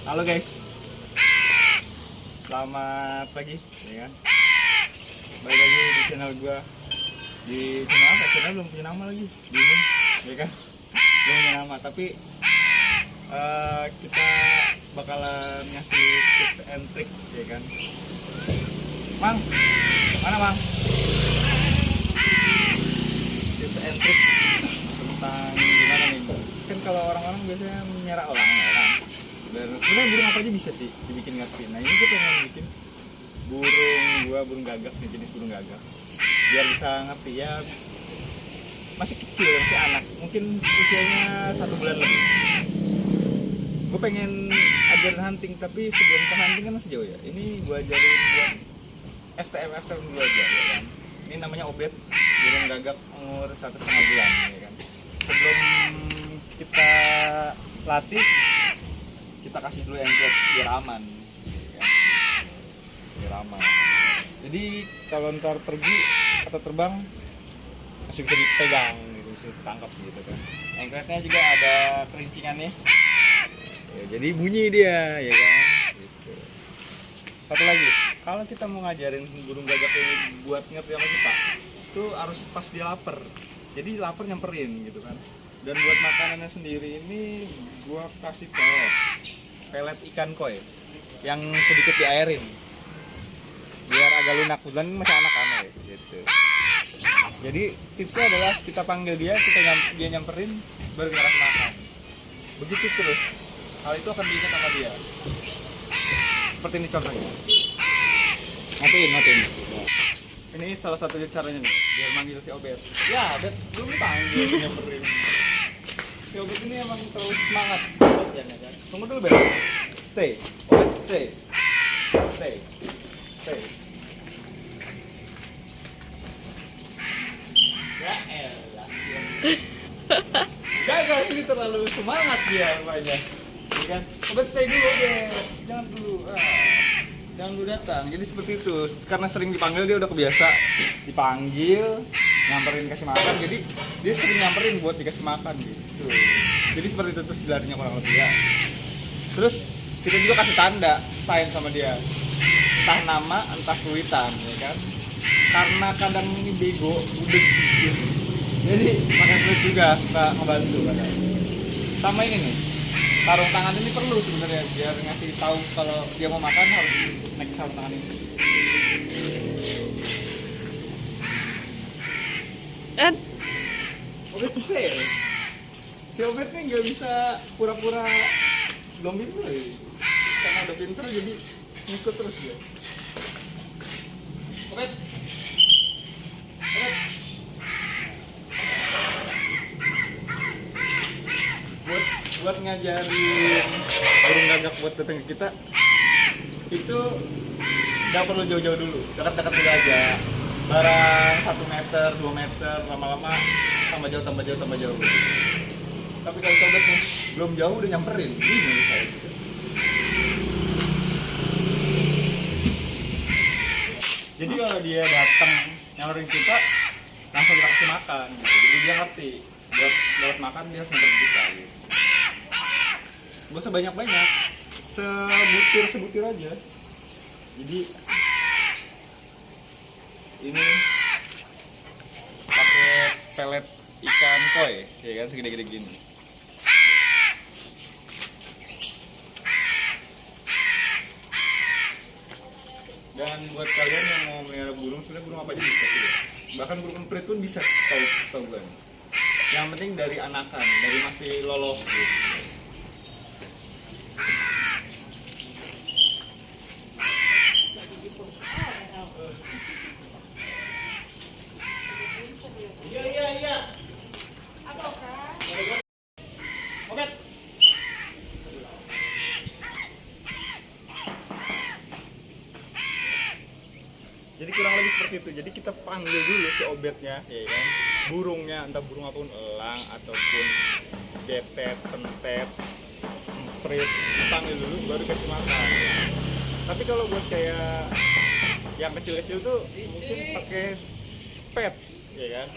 Halo guys, selamat pagi, ya kan? Balik lagi di channel gua. Di channel apa? Channel belum punya nama lagi, bingung, ya kan? Belum punya nama, tapi kita bakalan ngasih tips and trick, ya kan? Mang, mana Mang? Tips and trick tentang gimana nih? Kan kalau orang-orang biasanya menyerah orang, ya kan? Dan sebenarnya burung apa aja bisa sih dibikin ngerti. Nah ini gue pengen bikin burung gagak nih, jenis burung gagak, biar bisa ngerti ya. Masih kecil, masih anak, mungkin usianya 1 bulan lebih. Gue pengen ajarin hunting, tapi sebelum ke hunting kan masih jauh ya. Ini gue ajarin buat FTM dulu aja, ya kan. Ini namanya Obet, burung gagak umur 1,5 bulan, ya kan. Sebelum kita latih, kita kasih dulu engklek biar aman, ya. Biar aman. Jadi kalau ntar pergi atau terbang masih bisa dipegang gitu, bisa ditangkap gitu kan. Engkleknya juga ada kelincingannya, ya, jadi bunyi dia, ya kan. Gitu. Satu lagi, kalau kita mau ngajarin burung gagak ini buat ngerti sama kita, itu harus pas dia lapar. Jadi lapar nyamperin gitu kan. Dan buat makanannya sendiri ini gua kasih pelet ikan koi yang sedikit diairin biar agak lunak, dan masih anak ya gitu. Jadi tipsnya adalah kita panggil dia, dia nyamperin, baru kita kasih makan. Begitu terus, hal itu akan diingat sama dia. Seperti ini contohnya. Ngapain. Ini salah satu caranya nih, biar manggil si Obet. Ya, Bet, belum dipanggil, nyamperin. Si Obet ini emang terus semangat, ya kan? Tunggu dulu, Bet. Stay. Obet, stay. Ya elah. Gagal ini terlalu semangat dia rupanya. Ya kan? Obet, stay dulu, Bet. Jangan dulu. Jangan dulu datang. Jadi seperti itu. Karena sering dipanggil, dia udah kebiasa dipanggil, nyamperin kasih makan. Jadi dia sering nyamperin buat dikasih makan gitu. Jadi seperti itu terus larinya kurang lebih ya. Terus kita juga kasih tanda sign sama dia, entah nama entah kuitan, ya kan. Karena kadang ini bego udah gitu, jadi pakai kuit juga suka ngebantu kadang. Sama ini nih, sarung tangan ini perlu sebenarnya biar ngasih tahu kalau dia mau makan harus naik sarung tangan ini. Obet stay. Si Obet nih nggak bisa pura-pura belum pinter ya. Karena udah pinter jadi ngikut terus dia. Obet. Buat ngajarin burung gagak buat datang ke kita itu nggak perlu jauh-jauh dulu, dekat-dekat dulu aja. Barang 1 meter, 2 meter, lama-lama tambah jauh. Tapi kalau Obet nih belum jauh udah nyamperin, ini saya gitu. Jadi kalau dia datang nyamperin kita, langsung kita kasih makan gitu. Jadi dia ngerti buat makan dia harus nyamperin kita gitu. Gak usah banyak-banyak, sebutir aja. Jadi ini pakai pelet ikan koi, ya kan, segede-gede gini. Dan buat kalian yang mau melihara burung, sebenarnya burung apa aja bisa sih. Bahkan burung emprit pun bisa, tahu gue. Yang penting dari anakan, dari masih lolos gitu. Iya. Obet. Jadi kurang lebih seperti itu. Jadi kita panggil dulu si Obetnya, ya kan. Burungnya, entah burung apapun, elang ataupun cetet, pentet, emprit, panggil dulu baru kasih makan. Tapi kalau buat kayak yang kecil-kecil tuh mungkin pakai pet, ya kan.